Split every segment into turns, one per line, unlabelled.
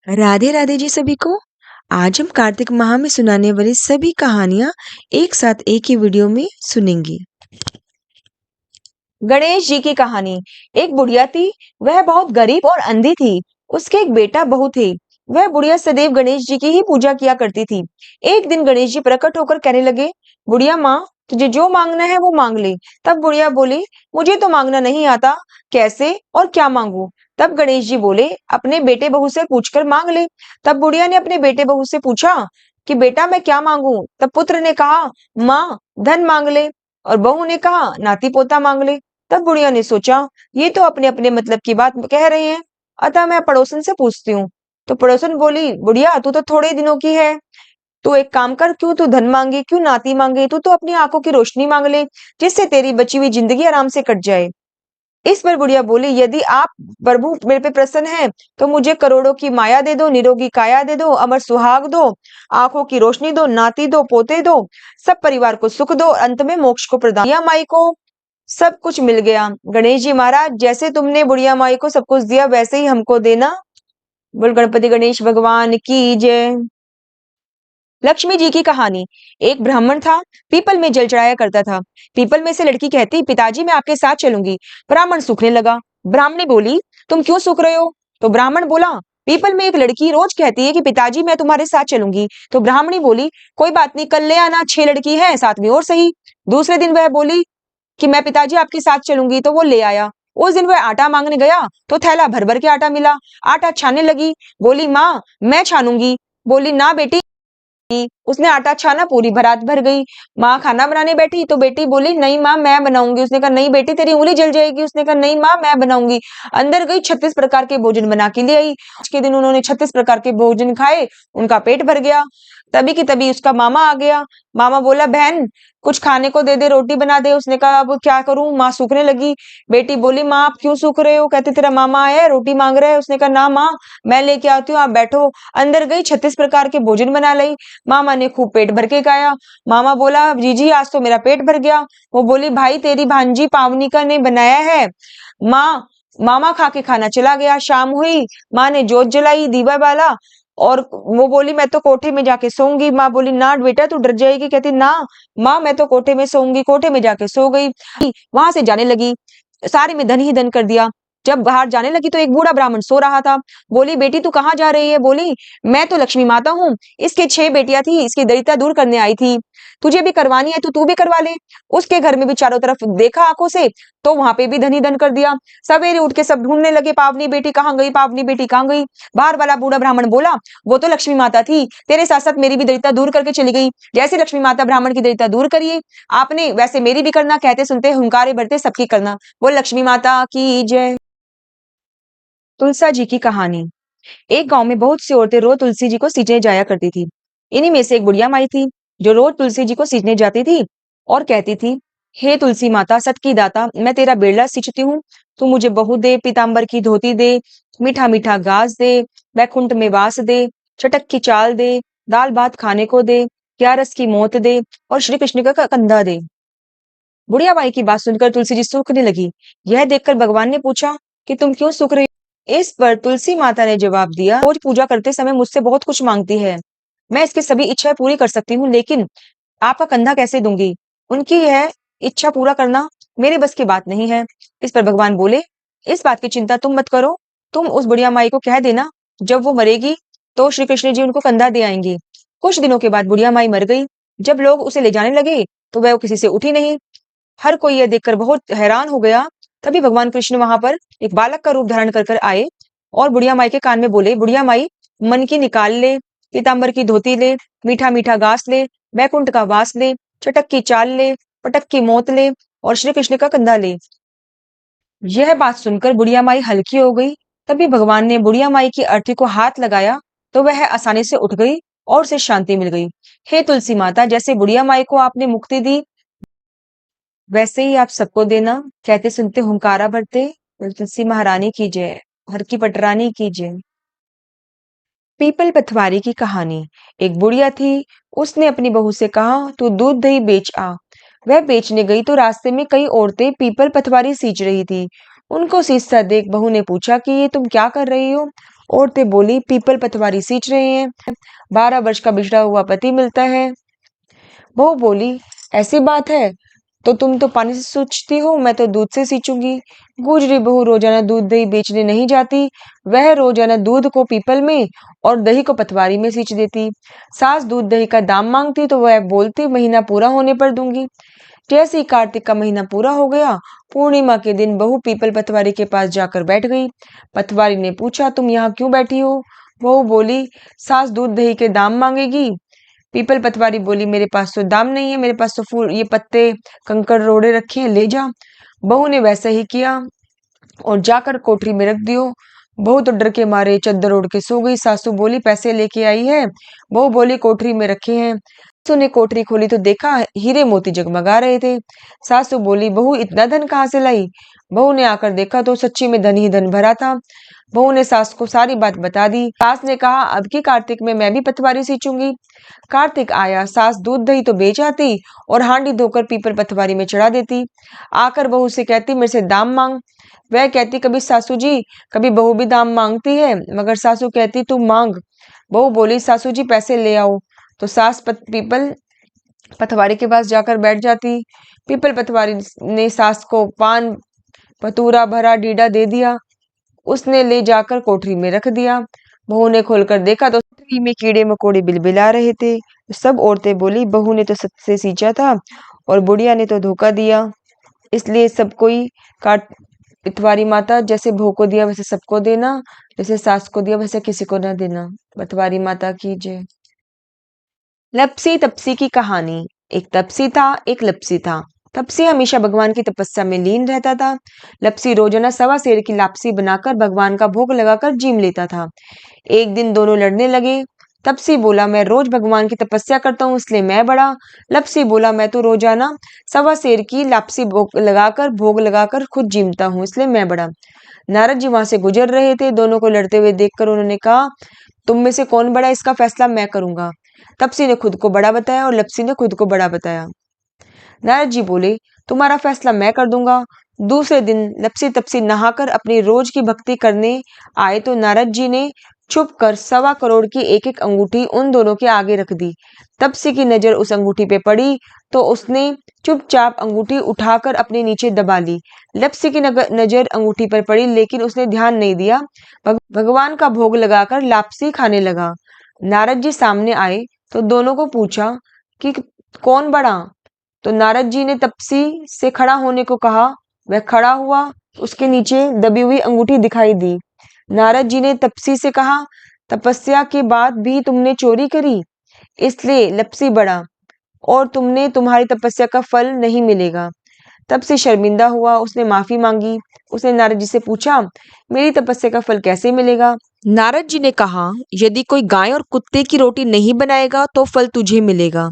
राधे राधे जी सभी को। आज हम कार्तिक माह में सुनाने वाली सभी कहानियां एक साथ एक ही वीडियो में सुनेंगे।
गणेश जी की कहानी। एक बुढ़िया थी, वह बहुत गरीब और अंधी थी। उसके एक बेटा बहू थे। वह बुढ़िया सदैव गणेश जी की ही पूजा किया करती थी। एक दिन गणेश जी प्रकट होकर कहने लगे, बुढ़िया माँ, तुझे जो मांगना है वो मांग ले। तब बुढ़िया बोली, मुझे तो मांगना नहीं आता, कैसे और क्या मांगू। तब गणेश जी बोले, अपने बेटे बहू से पूछकर मांग ले। तब बुढ़िया ने अपने बेटे बहू से पूछा कि बेटा मैं क्या मांगू। तब पुत्र ने कहा, माँ धन मांग ले। और बहू ने कहा, नाती पोता मांग ले। तब बुढ़िया ने सोचा, ये तो अपने अपने मतलब की बात कह रहे हैं, अतः मैं पड़ोसन से पूछती हूँ। तो पड़ोसन बोली, बुढ़िया तू तो थोड़े दिनों की है, तू एक काम कर, क्यों तू धन मांगे, क्यों नाती मांगे, तू तो अपनी आंखों की रोशनी मांग ले, जिससे तेरी बची हुई जिंदगी आराम से कट जाए। इस पर बुढ़िया बोली, यदि आप प्रभु मेरे पे प्रसन्न हैं, तो मुझे करोड़ों की माया दे दो, निरोगी काया दे दो, अमर सुहाग दो, आंखों की रोशनी दो, नाती दो, पोते दो, सब परिवार को सुख दो, और अंत में मोक्ष को प्रदान। बुढ़िया माई को सब कुछ मिल गया। गणेश जी महाराज, जैसे तुमने बुढ़िया माई को सब कुछ दिया, वैसे ही हमको देना। बोल गणपति गणेश भगवान की जय। लक्ष्मी जी की कहानी। एक ब्राह्मण था, पीपल में जल चढ़ाया करता था। पीपल में से लड़की कहती, पिताजी मैं आपके साथ चलूंगी। ब्राह्मण सूखने लगा। ब्राह्मणी बोली, तुम क्यों सूख रहे हो। तो ब्राह्मण बोला, पीपल में एक लड़की रोज कहती है कि पिताजी मैं तुम्हारे साथ चलूंगी। तो ब्राह्मणी बोली, कोई बात नहीं, कल ले आना, 6 लड़की है, साथ में और सही। दूसरे दिन वह बोली कि मैं पिताजी आपके साथ चलूंगी, तो वो ले आया। उस दिन वह आटा मांगने गया तो थैला भर भर के आटा मिला। आटा छानने लगी, बोली, माँ मैं छानूंगी। बोली, ना बेटी। उसने आटा छाना, पूरी बारात भर गई। माँ खाना बनाने बैठी तो बेटी बोली, नहीं माँ मैं बनाऊंगी। उसने कहा, नहीं बेटी तेरी उंगली जल जाएगी। उसने कहा, नहीं माँ मैं बनाऊंगी। अंदर गई, 36 प्रकार के भोजन बना के ले आई। आज के दिन उन्होंने 36 प्रकार के भोजन खाए, उनका पेट भर गया। तभी की तभी उसका मामा आ गया। मामा बोला, बहन कुछ खाने को दे दे, रोटी बना दे। उसने कहा, अब क्या करूं, माँ सूखने लगी। बेटी बोली, माँ आप क्यों सूख रहे हो। कहते, तेरा मामा आया है, रोटी मांग रहा है। उसने कहा, ना माँ मैं लेके आती हूँ, आप बैठो। अंदर गई, 36 प्रकार के भोजन बना लाई। मामा ने खूब पेट भर के खाया। मामा बोला, जीजी आज तो मेरा पेट भर गया। वो बोली, भाई तेरी भांजी पावनिका ने बनाया है। माँ मामा खा के खाना चला गया। शाम हुई, माँ ने जोत जलाई, दीवा बाला, और वो बोली, मैं तो कोठे में जाके सोऊंगी। माँ बोली, ना बेटा तू डर जाएगी। कहती, ना माँ मैं तो कोठे में सोऊंगी। कोठे में जाके सो गई। वहां से जाने लगी, सारे में धन ही धन कर दिया। जब बाहर जाने लगी तो एक बूढ़ा ब्राह्मण सो रहा था। बोली, बेटी तू कहाँ जा रही है। बोली, मैं तो लक्ष्मी माता हूँ, इसके 6 बेटियां थी, इसकी दरिद्रता दूर करने आई थी। तुझे भी करवानी है तो तू भी करवा ले। उसके घर में भी चारों तरफ देखा आंखों से, तो वहां पे भी धन ही धन कर दिया। सवेरे उठ के सब ढूंढने लगे, पावनी बेटी कहाँ गई, पावनी बेटी कहाँ गई। बाहर वाला बूढ़ा ब्राह्मण बोला, वो तो लक्ष्मी माता थी, तेरे साथ साथ मेरी भी दरिद्रता दूर करके चली गई। जैसे लक्ष्मी माता ब्राह्मण की दरिद्रता दूर करिए आपने, वैसे मेरी भी करना। कहते सुनते हुंकारे भरते सबकी करना। बोल लक्ष्मी माता की जय। तुलसा जी की कहानी। एक गांव में बहुत सी औरतें रोज तुलसी जी को सींचने जाया करती थी। इन्हीं में से एक बुढ़िया माई थी, जो रोज तुलसी जी को सींचने जाती थी और कहती थी, हे तुलसी माता सत की दाता, मैं तेरा बेड़ा सींचती हूँ, तू मुझे बहू दे, पीताम्बर की धोती दे, मीठा मीठा घास दे, बैकुंठ में वास दे, चटक की चाल दे, दाल भात खाने को दे, प्यारस की मौत दे, और श्री कृष्ण का कंधा दे। बुढ़िया बाई की बात सुनकर तुलसी जी सूखने लगी। यह देखकर भगवान ने पूछा कि तुम क्यों सूख रही हो? इस पर तुलसी माता ने जवाब दिया, रोज पूजा करते समय मुझसे बहुत कुछ मांगती है, मैं इसकी सभी इच्छाएं पूरी कर सकती हूँ, लेकिन आपका कंधा कैसे दूंगी। उनकी यह इच्छा पूरा करना मेरे बस की बात नहीं है। इस पर भगवान बोले, इस बात की चिंता तुम मत करो, तुम उस बुढ़िया माई को कह देना, जब वो मरेगी तो श्री कृष्ण जी उनको कंधा दे आएंगे। कुछ दिनों के बाद बुढ़िया माई मर गई। जब लोग उसे ले जाने लगे तो वह किसी से उठी नहीं। हर कोई यह देखकर बहुत हैरान हो गया। तभी भगवान कृष्ण वहां पर एक बालक का रूप धारण कर आए और बुढ़िया माई के कान में बोले, बुढ़िया माई मन की निकाल ले, पीताम्बर की धोती ले, मीठा मीठा घास ले, बैकुंठ का वास ले, चटक की चाल ले, पटक की मौत ले, और श्री कृष्ण का कंधा ले। यह बात सुनकर बुढ़िया माई हल्की हो गई। तभी भगवान ने बुढ़िया माई की अर्थी को हाथ लगाया तो वह आसानी से उठ गई और उसे शांति मिल गई। हे तुलसी माता, जैसे बुढ़िया माई को आपने मुक्ति दी, वैसे ही आप सबको देना। कहते सुनते हुंकारा भरते तुलसी महारानी की जय, हर की पटरानी की जय। पीपल पथवारी की कहानी। एक बुढ़िया थी, उसने अपनी बहू से कहा, तू दूध दही बेच आ। वह बेचने गई तो रास्ते में कई औरतें पीपल पथवारी सींच रही थी। उनको सींचता देख बहू ने पूछा कि ये तुम क्या कर रही हो। औरतें बोली, पीपल पतवारी सींच रहे हैं, 12 वर्ष का बिछड़ा हुआ पति मिलता है। बहू बोली, ऐसी बात है तो तुम तो पानी से सींचती हो, मैं तो दूध से सींचूंगी। गुजरी बहू रोजाना दूध दही बेचने नहीं जाती, वह रोजाना दूध को पीपल में और दही को पतवारी में सींच देती। सास दूध दही का दाम मांगती तो वह बोलती, महीना पूरा होने पर दूंगी। जैसे ही कार्तिक का महीना पूरा हो गया, पूर्णिमा के दिन बहू पीपल पतवारी के पास जाकर बैठ गई। पतवारी ने पूछा, तुम यहाँ क्यों बैठी हो? बहू बोली, सास दूध दही के दाम मांगेगी। पीपल पतवारी बोली, मेरे पास तो दाम नहीं है, मेरे पास तो फूल ये पत्ते कंकड़ रोड़े रखे हैं, ले जा। बहू ने वैसा ही किया और जाकर कोठरी में रख दियो। बहू तो डर के मारे चद्दर ओढ़ के सो गई। सासू बोली, पैसे लेके आई है? बहू बोली, कोठरी में रखे हैं। सासू ने कोठरी खोली तो देखा हीरे मोती जगमगा रहे थे। सासू बोली, बहू इतना धन कहाँ से लाई? बहू ने आकर देखा तो सच्ची में धन ही धन भरा था। बहू ने सास को सारी बात बता दी। सास ने कहा, अब की कार्तिक में मैं भी पतवारी सींचूंगी। कार्तिक आया, सास दूध दही तो बेच आती और हांडी धोकर पीपल पतवारी में चढ़ा देती। आकर बहू से कहती, मेरे से दाम मांग। वह कहती, कभी सासू जी, कभी बहू भी दाम मांगती है, मगर सासू कहती, तू मांग। बहू बोली, सासू जी पैसे ले आओ। तो सास पीपल पतवारी के पास जाकर बैठ जाती। पीपल पतवारी ने सास को पान पतूरा भरा डीडा दे दिया। उसने ले जाकर कोठरी में रख दिया। बहू ने खोलकर देखा तो कोठरी में कीड़े मकोड़े बिलबिला रहे थे। सब औरतें बोली, बहू ने तो सच से सींचा था और बुढ़िया ने तो धोखा दिया। इसलिए सब कोई काट पतवारी माता जैसे बहू को दिया वैसे सबको देना, जैसे सास को दिया वैसे किसी को ना देना। पतवारी माता की जय। लपसी तपसी की कहानी। एक तपसी था, एक लपसी था। तपसी हमेशा भगवान की तपस्या में लीन रहता था। लपसी रोजाना 1.25 सेर की लापसी बनाकर भगवान का भोग लगाकर जीम लेता था। एक दिन दोनों लड़ने लगे। तपसी बोला, मैं रोज भगवान की तपस्या करता हूँ इसलिए मैं बड़ा। लपसी बोला, मैं तो रोजाना 1.25 सेर की लापसी भोग लगाकर खुद जीमता हूँ इसलिए मैं बड़ा। नारद जी वहां से गुजर रहे थे। दोनों को लड़ते हुए देखकर उन्होंने कहा, तुम में से कौन बड़ा, इसका फैसला मैं करूंगा। तपसी ने खुद को बड़ा बताया और लपसी ने खुद को बड़ा बताया। नारद जी बोले, तुम्हारा फैसला मैं कर दूंगा। दूसरे दिन लपसी तपसी नहाकर अपनी रोज की भक्ति करने आए तो नारद जी ने छुप कर 1.25 करोड़ की एक एक अंगूठी उन दोनों के आगे रख दी। तपसी की नजर उस अंगूठी पे पड़ी तो उसने चुपचाप अंगूठी उठाकर अपने नीचे दबा ली। लपसी की नजर अंगूठी पर पड़ी लेकिन उसने ध्यान नहीं दिया। भगवान का भोग लगाकर लापसी खाने लगा। नारद जी सामने आए तो दोनों को पूछा कि कौन बड़ा। तो नारद जी ने तपसी से खड़ा होने को कहा। वह खड़ा हुआ, उसके नीचे दबी हुई अंगूठी दिखाई दी। नारद जी ने तपसी से कहा, तपस्या के बाद भी तुमने चोरी करी, इसलिए लपसी बड़ा और तुम्हारी तपस्या का फल नहीं मिलेगा। तपसी शर्मिंदा हुआ, उसने माफी मांगी। उसने नारद जी से पूछा, मेरी तपस्या का फल कैसे मिलेगा? नारद जी ने कहा, यदि कोई गाय और कुत्ते की रोटी नहीं बनाएगा तो फल तुझे मिलेगा।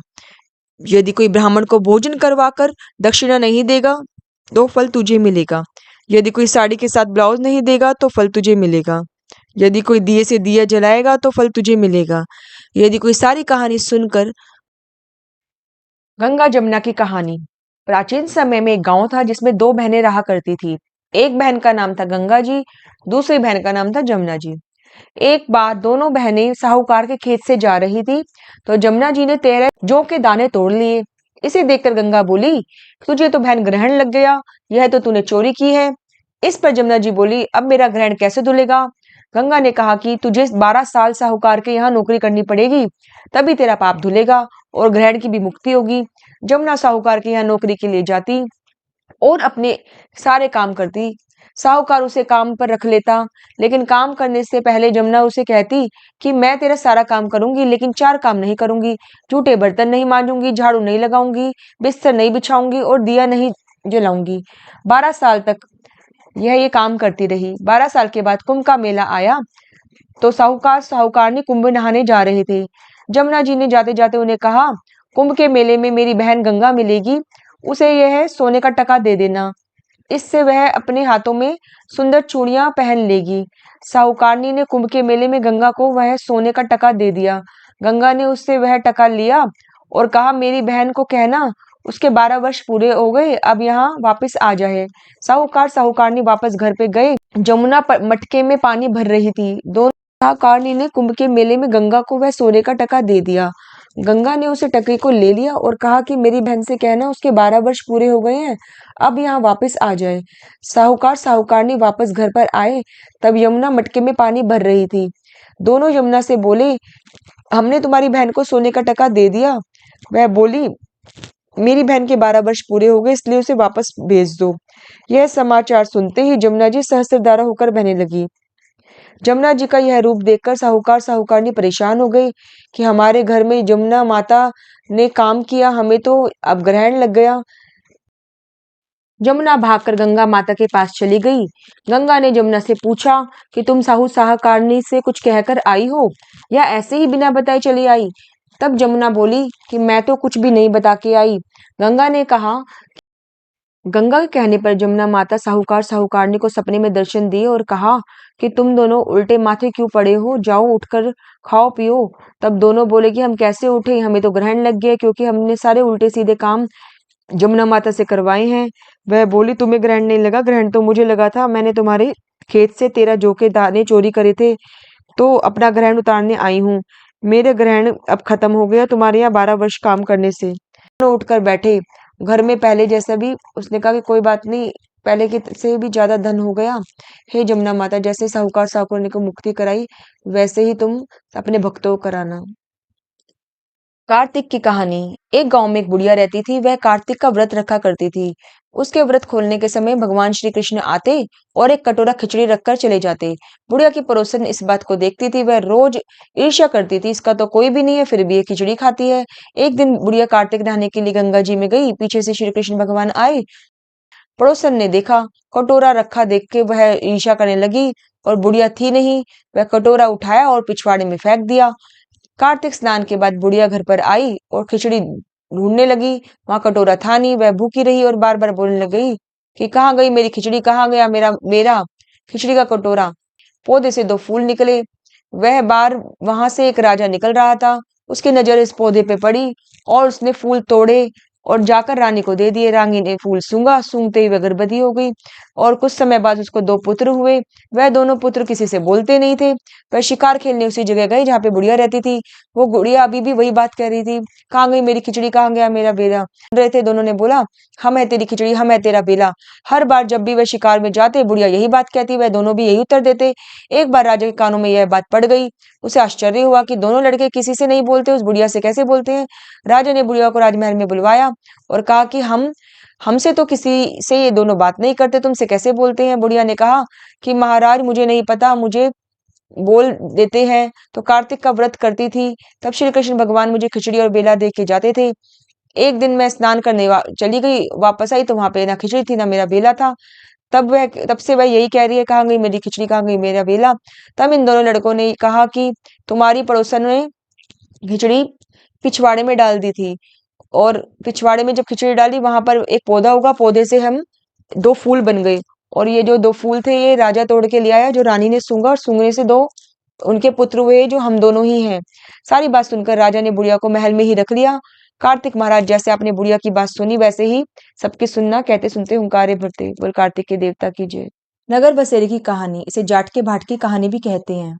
यदि कोई ब्राह्मण को भोजन करवाकर दक्षिणा नहीं देगा तो फल तुझे मिलेगा। यदि कोई साड़ी के साथ ब्लाउज नहीं देगा तो फल तुझे मिलेगा। यदि कोई दिए से दिया जलाएगा तो फल तुझे मिलेगा। यदि कोई सारी कहानी सुनकर। गंगा जमुना की कहानी। प्राचीन समय में एक गांव था जिसमें 2 बहनें रहा करती थी। एक बहन का नाम था गंगा जी, दूसरी बहन का नाम था जमुना जी। एक बार दोनों बहनें साहूकार के खेत से जा रही थी तो जमुना जी ने 13 जौ के दाने तोड़ लिए। इसे देखकर गंगा बोली, तुझे तो बहन ग्रहण लग गया, यह तो तूने चोरी की है। इस पर जमुना जी बोली, अब मेरा ग्रहण कैसे धुलेगा? गंगा ने कहा कि तुझे 12 साल साहूकार के यहाँ नौकरी करनी पड़ेगी, तभी तेरा पाप धुलेगा और ग्रहण की भी मुक्ति होगी। जमुना साहूकार के यहाँ नौकरी के लिए जाती और अपने सारे काम करती। साहूकार उसे काम पर रख लेता, लेकिन काम करने से पहले जमुना उसे कहती कि मैं तेरा सारा काम करूंगी लेकिन 4 काम नहीं करूंगी। जूठे बर्तन नहीं मांजूंगी, झाड़ू नहीं लगाऊंगी, बिस्तर नहीं बिछाऊंगी और दिया नहीं जलाऊंगी। 12 साल तक ये काम करती रही। 12 साल के बाद कुंभ का मेला आया तो साहूकारनी कुंभ नहाने जा रहे थे। जमुना जी ने जाते जाते उन्हें कहा, कुंभ के मेले में मेरी बहन गंगा मिलेगी, उसे यह सोने का टका दे देना, इससे वह अपने हाथों में सुंदर चूड़ियां पहन लेगी। साहूकारनी ने कुंभ के मेले में गंगा को वह सोने का टका दे दिया। गंगा ने उससे वह टका लिया और कहा, मेरी बहन को कहना उसके 12 वर्ष पूरे हो गए, अब यहाँ वापस आ जाए। साहूकारनी वापस घर पे गए। जमुना पर मटके में पानी भर रही थी। दोनों साहूकारनी ने कुंभ के मेले में गंगा को वह सोने का टका दे दिया। गंगा ने उसे टके को ले लिया और कहा कि मेरी बहन से कहना उसके 12 वर्ष पूरे हो गए हैं, अब यहाँ वापस आ जाए। साहूकार साहूकारनी वापस घर पर आए, तब यमुना मटके में पानी भर रही थी। दोनों यमुना से बोले, हमने तुम्हारी बहन को सोने का टका दे दिया। वह बोली, मेरी बहन के 12 वर्ष पूरे हो गए, इसलिए उसे वापस भेज दो। यह समाचार सुनते ही जमुना जी सहस्त्रधारा होकर बहने लगी। जमुना जी का यह रूप देखकर साहूकार साहूकारनी परेशान हो गई कि हमारे घर में जमुना माता ने काम किया, हमें तो अब ग्रहण लग गया। जमुना भागकर गंगा माता के पास चली गई। गंगा ने जमुना से पूछा कि तुम साहूकारनी से कुछ कहकर आई हो या ऐसे ही बिना बताए चली आई? तब जमुना बोली कि मैं तो कुछ भी नहीं बता के आई। गंगा के कहने पर जमुना माता साहूकार साहूकारनी को सपने में दर्शन दिए और कहा कि तुम दोनों उल्टे माथे क्यों पड़े हो, जाओ उठकर खाओ पियो। तब दोनों बोले कि हम कैसे उठे, हमें तो ग्रहण लग गया, क्योंकि हमने सारे उल्टे सीधे काम जमुना माता से करवाए हैं। वह बोली, तुम्हें ग्रहण नहीं लगा, ग्रहण तो मुझे लगा था। मैंने तुम्हारे खेत से 13 जौ के दाने चोरी करे थे, तो अपना ग्रहण उतारने आई हूँ। मेरे ग्रहण अब खत्म हो गया तुम्हारे यहाँ 12 वर्ष काम करने से। दोनों उठकर बैठे। घर में पहले जैसा भी, उसने कहा कि कोई बात नहीं, पहले के से भी ज्यादा धन हो गया। हे जमुना माता, जैसे साहूकार साहूकारनी को मुक्ति कराई, वैसे ही तुम अपने भक्तों को कराना। कार्तिक की कहानी। एक गांव में एक बुढ़िया रहती थी। वह कार्तिक का व्रत रखा करती थी। उसके व्रत खोलने के समय भगवान श्री कृष्ण आते और एक कटोरा खिचड़ी रखकर चले जाते। बुढ़िया की पड़ोसन इस बात को देखती थी। वह रोज ईर्ष्या करती थी, इसका तो कोई भी नहीं है, फिर भी ये खिचड़ी खाती है। एक दिन बुढ़िया कार्तिक नहाने के लिए गंगा जी में गई। पीछे से श्री कृष्ण भगवान आए। पड़ोसन ने देखा, कटोरा रखा देख के वह ईर्ष्या करने लगी, और बुढ़िया थी नहीं। वह कटोरा उठाया और पिछवाड़े में फेंक दिया। कार्तिक स्नान के बाद बुढ़िया घर पर आई और खिचड़ी ढूंढने लगी। वहां कटोरा था नहीं। वह भूखी रही और बार बार बोलने लगी कि कहाँ गई मेरी खिचड़ी, कहाँ गया मेरा मेरा खिचड़ी का कटोरा। पौधे से 2 फूल निकले। वह बार वहां से एक राजा निकल रहा था। उसकी नजर इस पौधे पे पड़ी और उसने फूल तोड़े और जाकर रानी को दे दिए। रानी ने फूल सूंघा, सूंघते ही वह गर्भवती हो गई और कुछ समय बाद उसको 2 पुत्र हुए। वह दोनों पुत्र किसी से बोलते नहीं थे। वह शिकार खेलने उसी जगह गई जहाँ पे बुढ़िया रहती थी। वो गुड़िया अभी भी वही बात कह रही थी, कहाँ गई मेरी खिचड़ी, कहाँ गया मेरा बेला। रहे थे दोनों ने बोला, हम है तेरी खिचड़ी, हम है तेरा बेला। हर बार जब भी वह शिकार में जाते, बुढ़िया यही बात कहती, वह दोनों भी यही उत्तर देते। एक बार राजा के कानों में यह बात पड़ गई। उसे आश्चर्य हुआ कि दोनों लड़के किसी से नहीं बोलते, उस बुढ़िया से कैसे बोलते हैं। राजा ने बुढ़िया को राजमहल में बुलवाया और कहा कि हमसे तो किसी से ये दोनों बात नहीं करते, तुमसे कैसे बोलते हैं। बुढ़िया ने कहा कि महाराज मुझे नहीं पता, मुझे बोल देते हैं। तो कार्तिक का व्रत करती थी, तब श्री कृष्ण भगवान मुझे खिचड़ी और बेला दे के जाते थे। एक दिन मैं स्नान करने चली गई, वापस आई तो वहां पे ना खिचड़ी थी ना मेरा बेला था। तब से वह यही कह रही है, कहाँ गई मेरी खिचड़ी, कहाँ गई मेरा बेला। तब इन दोनों लड़कों ने कहा कि तुम्हारी पड़ोसन ने खिचड़ी पिछवाड़े में डाल दी थी, और पिछवाड़े में जब खिचड़ी डाली वहां पर एक पौधा उगा, पौधे से हम 2 फूल बन गए, और ये जो 2 फूल थे ये राजा तोड़ के ले आया, जो रानी ने सूंघा, और सूंघने से 2 उनके पुत्र हुए जो हम दोनों ही हैं। सारी बात सुनकर राजा ने बुढ़िया को महल में ही रख लिया। कार्तिक महाराज जैसे आपने बुढ़िया की बात सुनी, वैसे ही सबकी सुनना, कहते सुनते हुंकारे भरते। बोल कार्तिक के देवता की जय। नगर बसेरे की कहानी। इसे जाट के भाट की कहानी भी कहते हैं।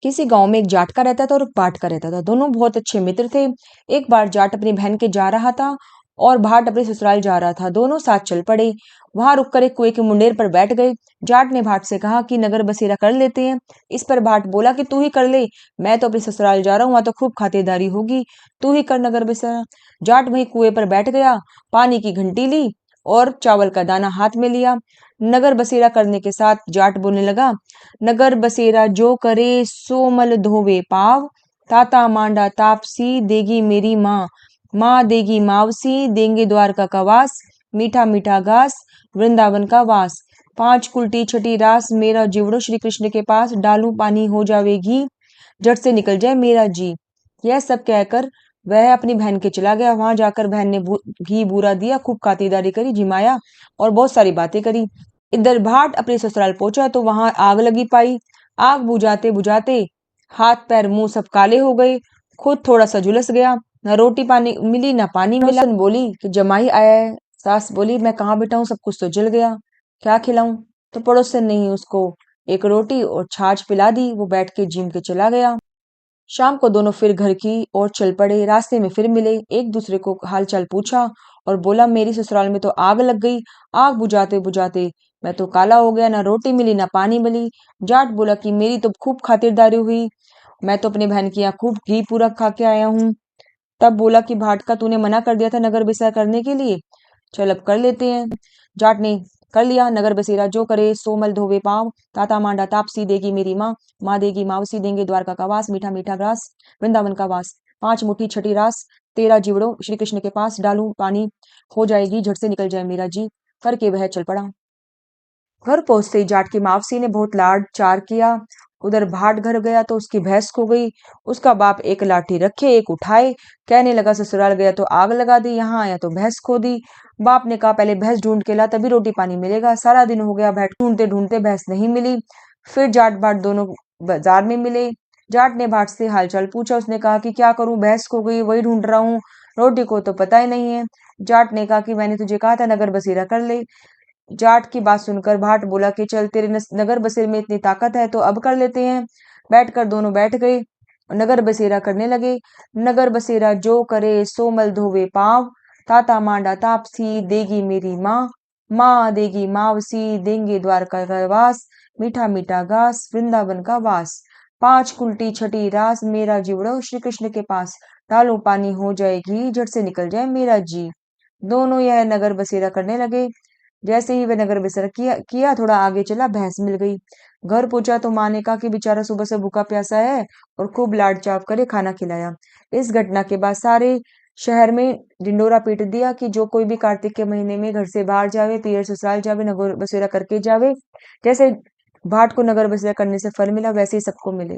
किसी गांव में एक जाट का रहता था और एक भाट का रहता था। दोनों बहुत अच्छे मित्र थे। एक बार जाट अपनी बहन के जा रहा था और भाट अपने ससुराल जा रहा था। दोनों साथ चल पड़े। वहां रुककर एक कुएं के मुंडेर पर बैठ गए। जाट ने भाट से कहा कि नगर बसेरा कर लेते हैं। इस पर भाट बोला कि तू ही कर ले, मैं तो अपने ससुराल जा रहा हूँ, वहां तो खूब खातिरदारी होगी, तू ही कर नगर बसेरा। जाट वहीं कुएं पर बैठ गया, पानी की घंटी ली और चावल का दाना हाथ में लिया। नगर बसेरा करने के साथ जाट बोलने लगा, नगर बसेरा जो करे सो मल धोवे पाव, ताता मांडा तापसी देगी मेरी माँ, माँ देगी मावसी, देंगे द्वार का कवास, मीठा मीठा घास, वृंदावन का वास। 5 कुलटी छठी रास, मेरा जीवड़ो श्री कृष्ण के पास, डालू पानी हो जावेगी, जट से निकल जाए मेरा जी। यह सब कहकर वह अपनी बहन के चला गया। वहां जाकर बहन ने घी बूरा दिया, खूब खातिरदारी करी, जिमाया और बहुत सारी बातें करी। इधर भाट अपने ससुराल पहुंचा तो वहां आग लगी पाई। आग बुझाते बुझाते हाथ पैर मुंह सब काले हो गए। खुद थोड़ा सा झुलस गया। न रोटी पानी मिली न पानी मिला। बोली कि जमाई आया है। सास बोली, मैं कहाँ बिठाऊं, सब कुछ तो जल गया, क्या खिलाऊं। तो पड़ोसन ने ही उसको एक रोटी और छाछ पिला दी। वो बैठ के जिम के चला गया। शाम को दोनों फिर घर की ओर चल पड़े। रास्ते में फिर मिले, एक दूसरे को हालचाल पूछा और बोला, मेरी ससुराल में तो आग लग गई। आग बुझाते बुझाते मैं तो काला हो गया, ना रोटी मिली ना पानी मिली। जाट बोला कि मेरी तो खूब खातिरदारी हुई, मैं तो अपनी बहन के यहाँ खूब घी पूरा खा के आया हूँ। तब बोला कि भाटका, तूने मना कर दिया था नगर बसेरा करने के लिए, चल अब कर लेते हैं। जाट ने कर लिया नगर बसेरा। जो करे सो मल धोवे पाँव, ताता मांडा तापसी देगी मेरी माँ, माँ देगी मावसी, देंगे द्वारका का वास, मीठा मीठा ग्रास वृंदावन का वास। 5 मुट्ठी छठी रास, 13 जीवड़ो श्री कृष्ण के पास, डालूं पानी हो जाएगी, झट से निकल जाए मेरा जी, करके वह चल पड़ा। घर पहुंचते ही जाट की मावसी ने बहुत लाड चार किया। उधर भाट घर गया तो उसकी भैंस खो गई। उसका बाप एक लाठी रखे एक उठाए, कहने लगा, ससुराल गया तो आग लगा दी, यहाँ आया तो भैंस खो दी। बाप ने कहा, पहले भैंस ढूंढ के ला, तभी रोटी पानी मिलेगा। सारा दिन हो गया भैंस ढूंढते ढूंढते, भैंस नहीं मिली। फिर जाट भाट दोनों बाजार में मिले। जाट ने भाट से हालचाल पूछा। उसने कहा कि क्या करूं, भैंस खो गई, वही ढूंढ रहा हूँ, रोटी को तो पता ही नहीं है। जाट ने कहा कि मैंने तुझे कहा था नगर बसेरा कर ले। जाट की बात सुनकर भाट बोला कि चल, तेरे नगर बसेरे में इतनी ताकत है तो अब कर लेते हैं। बैठकर दोनों बैठ गए और नगर बसेरा करने लगे। नगर बसेरा जो करे सो मल धोवे पाँव, ताता मांडा तापसी देगी मेरी माँ, माँ देगी मावसी, देंगे द्वारका का वास, मीठा मीठा घास वृंदावन का वास। 5 कुल्टी छठी रास, मेरा जीवड़ो श्री कृष्ण के पास, डालो पानी हो जाएगी, झट से निकल जाए मेरा जी। दोनों यह नगर बसेरा करने लगे। जैसे ही वह नगर बसेरा किया थोड़ा आगे चला, भैंस मिल गई। घर पहुंचा तो माँ ने कहा कि बेचारा सुबह से भूखा प्यासा है, और खूब लाड चाप करे खाना खिलाया। इस घटना के बाद सारे शहर में ढिंडोरा पीट दिया कि जो कोई भी कार्तिक के महीने में घर से बाहर जावे, पियर ससुराल जावे, नगर बसेरा करके जावे। जैसे भाट को नगर बसेरा करने से फल मिला, वैसे ही सबको मिले।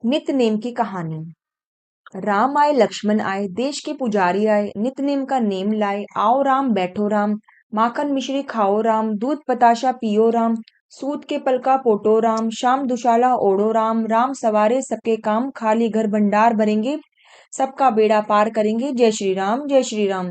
नित्यनेम की कहानी। राम आए लक्ष्मण आए, देश के पुजारी आए, नित्यनेम का नेम लाए, आओ राम बैठो राम, माखन मिश्री खाओ राम, दूध बताशा पियो राम, सूत के पल का पोटो राम, शाम दुशाला ओढ़ो राम, राम सवारे सबके काम, खाली घर भंडार भरेंगे, सबका बेड़ा पार करेंगे, जय श्री राम जय श्री राम।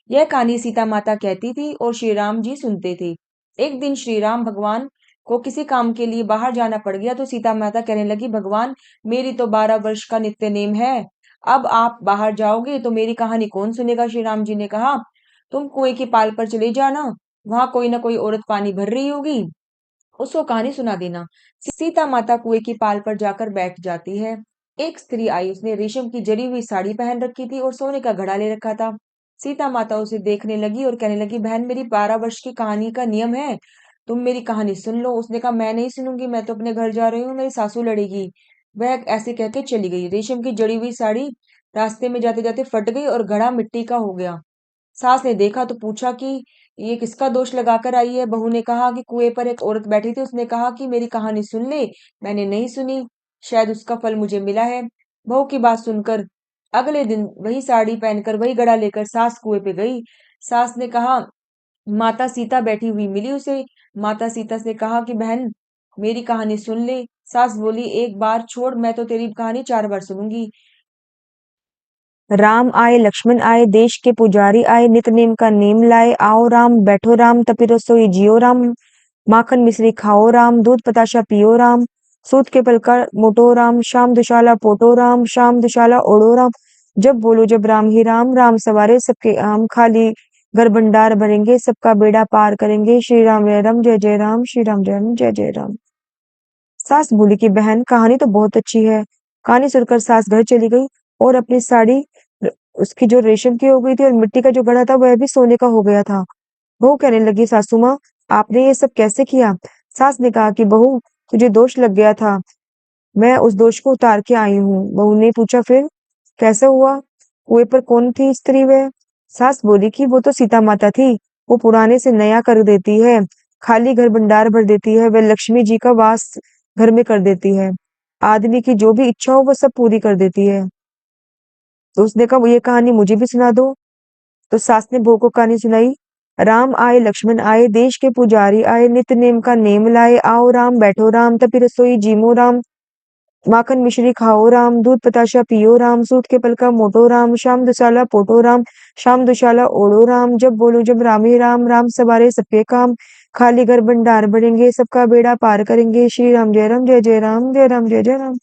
यह कहानी सीता माता कहती थी और श्री राम जी सुनते थे। एक दिन श्री राम भगवान को किसी काम के लिए बाहर जाना पड़ गया तो सीता माता कहने लगी, भगवान, मेरी तो 12 वर्ष का नित्य नेम है, अब आप बाहर जाओगे तो मेरी कहानी कौन सुनेगा। श्री राम जी ने कहा, तुम कुएं की पाल पर चले जाना, वहां कोई ना कोई औरत पानी भर रही होगी, उसको कहानी सुना देना। सीता माता कुएं की पाल पर जाकर बैठ जाती है। एक स्त्री आई, उसने रेशम की जरी हुई साड़ी पहन रखी थी और सोने का घड़ा ले रखा था। सीता माता उसे देखने लगी और कहने लगी, बहन, मेरी 12 वर्ष की कहानी का नियम है, तुम मेरी कहानी सुन लो। उसने कहा, मैं नहीं सुनूंगी, मैं तो अपने घर जा रही हूँ, मेरी सासू लड़ेगी। वह ऐसे कहकर चली गई। रेशम की जड़ी हुई साड़ी रास्ते में जाते जाते फट गई और घड़ा मिट्टी का हो गया। सास ने देखा तो पूछा कि ये किसका दोष लगाकर आई है। बहू ने कहा कि कुएं पर एक औरत बैठी थी, उसने कहा कि मेरी कहानी सुन ले, मैंने नहीं सुनी, शायद उसका फल मुझे मिला है। बहू की बात सुनकर अगले दिन वही साड़ी पहनकर वही घड़ा लेकर सास कुएं पे गई। सास ने कहा, माता सीता बैठी हुई मिली उसे। माता सीता से कहा कि बहन, मेरी कहानी सुन ले। सास बोली, एक बार छोड़, मैं तो तेरी कहानी 4 बार सुनूंगी। राम आए लक्ष्मण आए, देश के पुजारी आए, नित नेम का नेम लाए, आओ राम बैठो राम, तपी रसोई जियो राम, माखन मिश्री खाओ राम, दूध बताशा पियो राम, सूत के पल का मोटो राम, शाम दुशाला पोटो राम, शाम दुशाला ओढ़ो राम, जब बोलो जब राम ही राम, राम सवारे सबके आम, खाली घर भंडार भरेंगे, सबका बेड़ा पार करेंगे, श्री राम जय राम जय जय राम, श्री राम जय राम जय जय राम। सास बोली कि बहन, कहानी तो बहुत अच्छी है। कहानी सुनकर सास घर चली गई और अपनी साड़ी उसकी जो रेशम की हो गई थी और मिट्टी का जो घड़ा था वह भी सोने का हो गया था। बहू कहने लगी, सासू माँ, आपने ये सब कैसे किया। सास ने कहा कि बहू, तुझे दोष लग गया था, मैं उस दोष को उतार के आई हूँ। बहू ने पूछा, फिर कैसा हुआ, कुएं पर कौन थी स्त्री वह। सास बोली कि वो तो सीता माता थी, वो पुराने से नया कर देती है, खाली घर भंडार भर देती है, वह लक्ष्मी जी का वास घर में कर देती है, आदमी की जो भी इच्छा हो वो सब पूरी कर देती है। तो उसने कहा, ये कहानी मुझे भी सुना दो। तो सास ने बहू को कहानी सुनाई। राम आए लक्ष्मण आए, देश के पुजारी आए, नित्य नेम का नेम लाए, आओ राम बैठो राम, तपी रसोई जीमो राम, माखन मिश्री खाओ राम, दूध बताशा पियो राम, सूत के पल का मोटो राम, शाम दुशाला पोटो राम, शाम दुशाला ओढ़ो राम, जब बोलो जब राम ही राम, राम सवारे सबके काम, खाली घर भंडार भरेंगे, सबका बेड़ा पार करेंगे, श्री राम जय राम जय जय राम जय राम जय जय राम।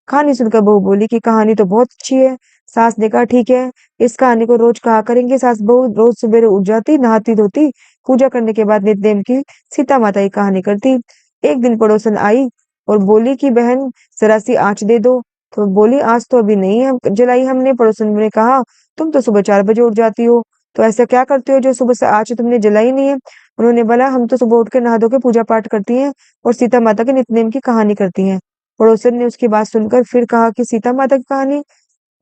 कहानी सुनकर बहू बोली कि कहानी तो बहुत अच्छी है। सास ने कहा ठीक है, इस कहानी को रोज कहा करेंगे। सास बहू रोज सवेरे उठ जाती, नहाती धोती, पूजा करने के बाद नित्य नेम की सीता माता की कहानी करती। एक दिन पड़ोसन आई और बोली कि बहन जरा सी आँच दे दो। तो बोली आँच तो अभी नहीं है जलाई हमने। पड़ोसन ने कहा तुम तो सुबह 4 बजे उठ जाती हो, तो ऐसा क्या करते हो जो सुबह से आँच तुमने जलाई नहीं है? उन्होंने बोला हम तो सुबह उठ के नहा धो के पूजा पाठ करती हैं और सीता माता के नित्य नेम की कहानी करती हैं। पड़ोसन ने उसकी बात सुनकर फिर कहा कि सीता माता की कहानी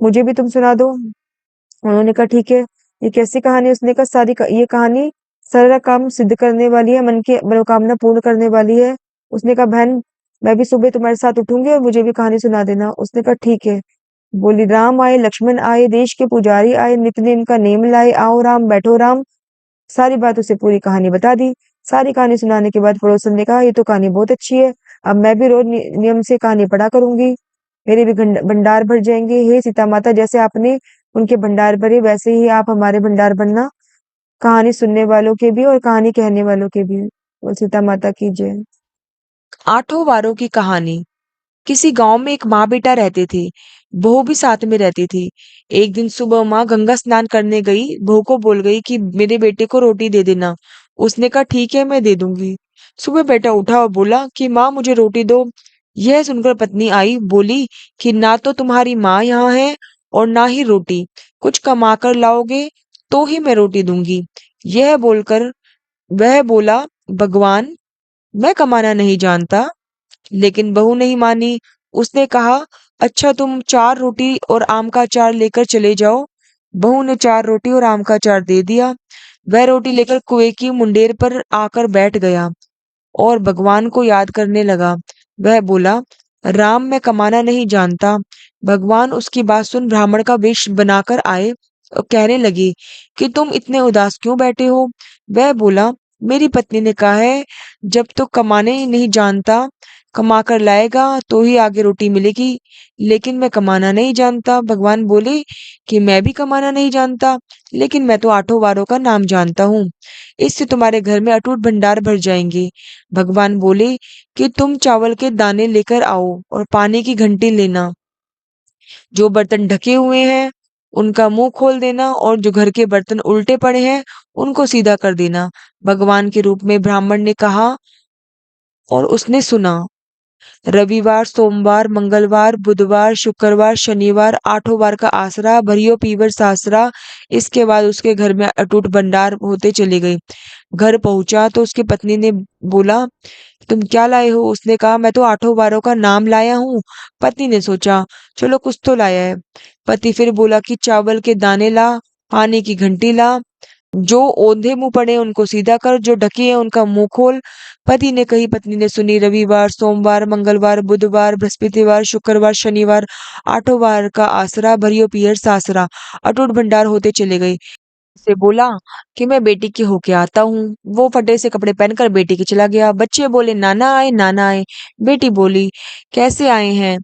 मुझे भी तुम सुना दो। उन्होंने कहा ठीक है, ये कैसी कहानी है? उसने कहा ये कहानी सारा काम सिद्ध करने वाली है, मन की मनोकामना पूर्ण करने वाली है। उसने कहा बहन मैं भी सुबह तुम्हारे साथ उठूंगी और मुझे भी कहानी सुना देना। उसने कहा ठीक है। बोली राम आए लक्ष्मण आए, देश के पुजारी आए, नित्य नेम का नेम लाए, आओ राम बैठो राम। सारी बात उसे पूरी कहानी बता दी। सारी कहानी सुनाने के बाद पड़ोसन ने कहा ये तो कहानी बहुत अच्छी है, अब मैं भी रोज नियम से कहानी पढ़ा करूंगी, मेरे भी भंडार भर जाएंगे। हे सीता माता जैसे आपने उनके भंडार भरे वैसे ही आप हमारे भंडार भरना, कहानी सुनने वालों के भी और कहानी कहने वालों के भी। और सीता माता की जय।
आठों वारों की कहानी। किसी गांव में एक माँ बेटा रहते थे। बहू भी साथ में रहती थी। एक दिन सुबह माँ गंगा स्नान करने गई। बहू को बोल गई कि मेरे बेटे को रोटी दे देना। उसने कहा ठीक है मैं दे दूंगी। सुबह बेटा उठा और बोला कि माँ मुझे रोटी दो। यह सुनकर पत्नी आई, बोली कि ना तो तुम्हारी माँ यहाँ है और ना ही रोटी, कुछ कमा कर लाओगे तो ही मैं रोटी दूंगी। यह बोलकर वह बोला भगवान मैं कमाना नहीं जानता। लेकिन बहू नहीं मानी। उसने कहा अच्छा तुम 4 रोटी और आम का अचार लेकर चले जाओ। बहू ने 4 रोटी और आम का अचार दे दिया। वह रोटी लेकर कुएं की मुंडेर पर आकर बैठ गया और भगवान को याद करने लगा। वह बोला राम मैं कमाना नहीं जानता। भगवान उसकी बात सुन ब्राह्मण का वेश बनाकर आए और कहने लगे कि तुम इतने उदास क्यों बैठे हो? वह बोला मेरी पत्नी ने कहा है जब तो कमाने ही नहीं जानता, कमा कर लाएगा तो ही आगे रोटी मिलेगी, लेकिन मैं कमाना नहीं जानता। भगवान बोले कि मैं भी कमाना नहीं जानता, लेकिन मैं तो आठों वारों का नाम जानता हूँ, इससे तुम्हारे घर में अटूट भंडार भर जाएंगे। भगवान बोले कि तुम चावल के दाने लेकर आओ और पानी की घंटी लेना। जो बर्तन ढके हुए हैं उनका मुंह खोल देना और जो घर के बर्तन उल्टे पड़े हैं उनको सीधा कर देना। भगवान के रूप में ब्राह्मण ने कहा और उसने सुना। रविवार, सोमवार, मंगलवार, बुधवार, शुक्रवार, शनिवार, आठों वार का आसरा, भरियो पीवर सासरा। इसके बाद उसके घर में अटूट भंडार होते चले गए। घर पहुंचा तो उसकी पत्नी ने बोला तुम क्या लाए हो? उसने कहा मैं तो आठों वारों का नाम लाया हूँ। पत्नी ने सोचा चलो कुछ तो लाया है। पति फिर बोला कि चावल के दाने ला, पानी की घंटी ला, जो ओंधे मुंह पड़े उनको सीधा कर, जो ढके हैं उनका मुंह खोल। पति ने कही, पत्नी ने सुनी। रविवार, सोमवार, मंगलवार, बुधवार, बृहस्पतिवार, शुक्रवार, शनिवार, आठों वार का आसरा, भरियो पीहर सासरा, अटूट भंडार होते चले गए। से बोला कि मैं बेटी के होके आता हूँ। वो फटे से कपड़े पहनकर बेटी के चला गया। बच्चे बोले नाना आए नाना आए। बेटी बोली कैसे आए हैं?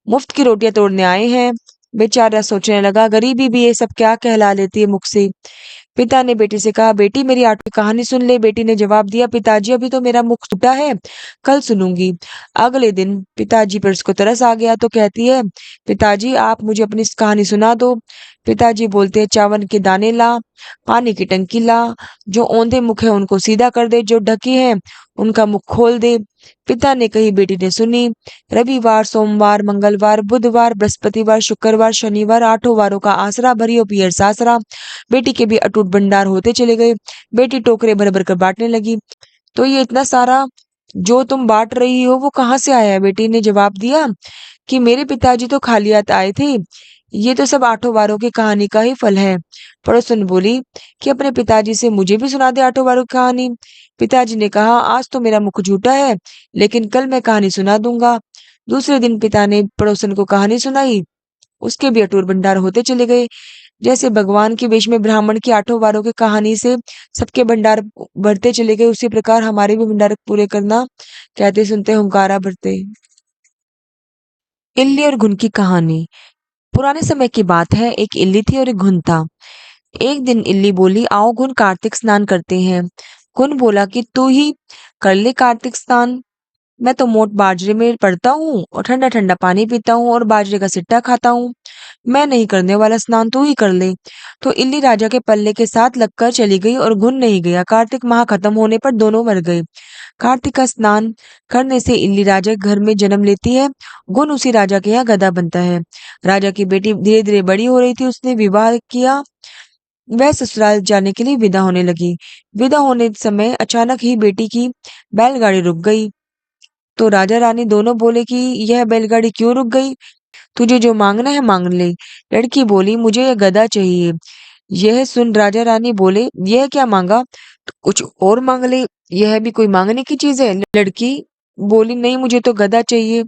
मुफ्त की रोटियां तोड़ने आए हैं। बेचारा सोचने लगा गरीबी भी ये सब क्या कहला लेती है मुख से। पिता ने बेटी से कहा बेटी मेरी आठवीं कहानी सुन ले। बेटी ने जवाब दिया पिताजी अभी तो मेरा मुख टूटा है, कल सुनूंगी। अगले दिन पिताजी पर उसको तरस आ गया तो कहती है पिताजी आप मुझे अपनी कहानी सुना दो। पिताजी बोलते हैं चावल के दाने ला, पानी की टंकी ला, जो औंधे मुख है उनको सीधा कर दे, जो ढके हैं उनका मुख खोल दे। पिता ने कही, बेटी ने सुनी। रविवार, सोमवार, मंगलवार, बुधवार, बृहस्पतिवार, शुक्रवार, शनिवार, आठों वारों का आसरा, भरियो पीहर सासरा। बेटी के भी अटूट भंडार होते चले गए। बेटी टोकरे भर भर कर बांटने लगी। तो ये इतना सारा जो तुम बांट रही हो वो कहाँ से आया है? बेटी ने जवाब दिया कि मेरे पिताजी तो खाली हाथ आए थे, ये तो सब आठों वारों की कहानी का ही फल है। पड़ोसन बोली कि अपने पिताजी से मुझे भी सुना दे आठों वारों की कहानी। पिताजी ने कहा आज तो मेरा मुख झूठा है, लेकिन कल मैं कहानी सुना दूंगा। दूसरे दिन पिता ने पड़ोसन को कहानी सुनाई। उसके भी अटूट भंडार होते चले गए। जैसे भगवान के वेश में ब्राह्मण की आठों वारों की कहानी से सबके भंडार भरते चले गए, उसी प्रकार हमारे भी भंडार पूरे करना। कहते सुनते हुंकारा भरते। इल्ली और घुन की कहानी। पुराने समय की बात है, एक इल्ली थी और एक घुन था। एक दिन इल्ली बोली आओ घुन कार्तिक स्नान करते हैं। गुण बोला कि तू ही कर ले कार्तिक स्नान। मैं तो मोट बाजरे में पड़ता हूँ और ठंडा ठंडा पानी पीता हूँ और बाजरे का सिट्टा खाता हूँ। मैं नहीं करने वाला, स्नान तू ही कर ले। तो इल्ली राजा के पल्ले के साथ लगकर चली गई और गुण नहीं गया। कार्तिक माह खत्म होने पर दोनों मर गए। कार्तिक का स्नान करने से इल्ली राजा के घर में जन्म लेती है। गुण उसी राजा के यहाँ गधा बनता है। राजा की बेटी धीरे धीरे बड़ी हो रही थी, उसने विवाह किया। वह ससुराल जाने के लिए विदा होने लगी। विदा होने समय अचानक ही बेटी की बैलगाड़ी रुक गई। तो राजा रानी दोनों बोले कि यह बैलगाड़ी क्यों रुक गई? तुझे जो मांगना है मांग ले। लड़की बोली, मुझे यह गधा चाहिए। यह सुन राजा रानी बोले, यह क्या मांगा? तो कुछ और मांग ले, यह भी कोई मांगने की चीज है? लड़की बोली, नहीं, मुझे तो गधा चाहिए।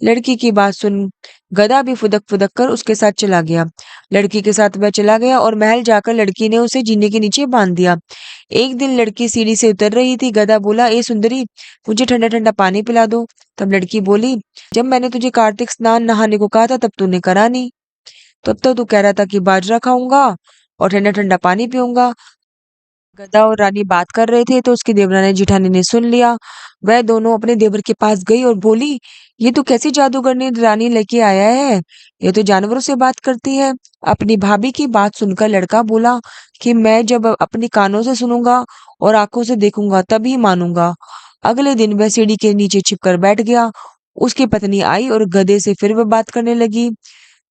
लड़की की बात सुन गधा भी फुदक फुदक कर उसके साथ चला गया। लड़की के साथ वह चला गया और महल जाकर लड़की ने उसे जीने के नीचे बांध दिया। एक दिन लड़की सीढ़ी से उतर रही थी। गधा बोला, ए सुंदरी, मुझे ठंडा ठंडा पानी पिला दो। तब लड़की बोली, जब मैंने तुझे कार्तिक स्नान नहाने को कहा था तब तूने करा नहीं। तब तो तू कह रहा था कि बाजरा खाऊंगा और ठंडा ठंडा पानी पीऊंगा। गधा और रानी बात कर रहे थे तो उसकी देवरानी जिठानी ने सुन लिया। वह दोनों अपने देवर के पास गई और बोली, ये तो कैसी जादूगरनी रानी लेके आया है, ये तो जानवरों से बात करती है। अपनी भाभी की बात सुनकर लड़का बोला कि मैं जब अपनी कानों से सुनूंगा और आंखों से देखूंगा तभी मानूंगा। अगले दिन वह सीढ़ी के नीचे छिपकर बैठ गया। उसकी पत्नी आई और गधे से फिर वह बात करने लगी।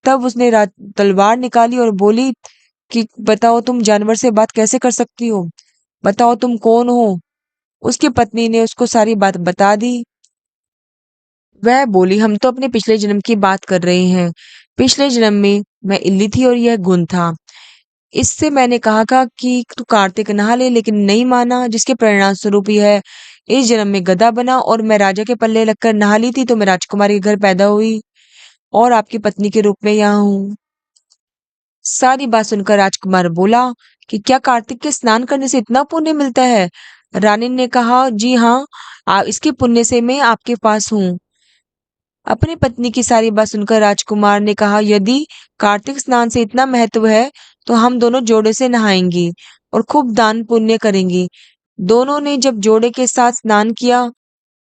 तब उसने तलवार निकाली और बोली कि बताओ, तुम जानवर से बात कैसे कर सकती हो? बताओ तुम कौन हो? उसकी पत्नी ने उसको सारी बात बता दी। वह बोली, हम तो अपने पिछले जन्म की बात कर रहे हैं। पिछले जन्म में मैं इल्ली थी और यह गुण था। इससे मैंने कहा कि तू कार्तिक नहा ले, लेकिन नहीं माना, जिसके परिणाम स्वरूप ही है इस जन्म में गधा बना और मैं राजा के पल्ले लगकर नहा ली थी तो मैं राजकुमारी के घर पैदा हुई और आपकी पत्नी के रूप में यहाँ हूँ। सारी बात सुनकर राजकुमार बोला कि क्या कार्तिक के स्नान करने से इतना पुण्य मिलता है? रानी ने कहा, जी हाँ, इसके पुण्य से मैं आपके पास हूँ। अपनी पत्नी की सारी बात सुनकर राजकुमार ने कहा, यदि कार्तिक स्नान से इतना महत्व है तो हम दोनों जोड़े से नहाएंगे और खूब दान पुण्य करेंगे। दोनों ने जब जोड़े के साथ स्नान किया,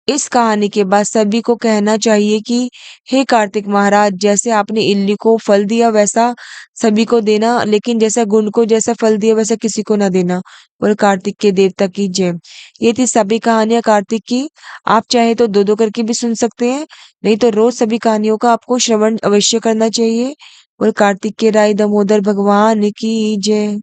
इस कहानी के बाद सभी को कहना चाहिए कि हे कार्तिक महाराज, जैसे आपने इल्ली को फल दिया वैसा सभी को देना, लेकिन जैसा गुण को जैसा फल दिया वैसा किसी को ना देना। और कार्तिक के देवता की जय। ये थी सभी कहानियां कार्तिक की। आप चाहे तो दो दो करके भी सुन सकते हैं, नहीं तो रोज सभी कहानियों का आपको श्रवण अवश्य करना चाहिए। और कार्तिक के राय दामोदर भगवान की जय।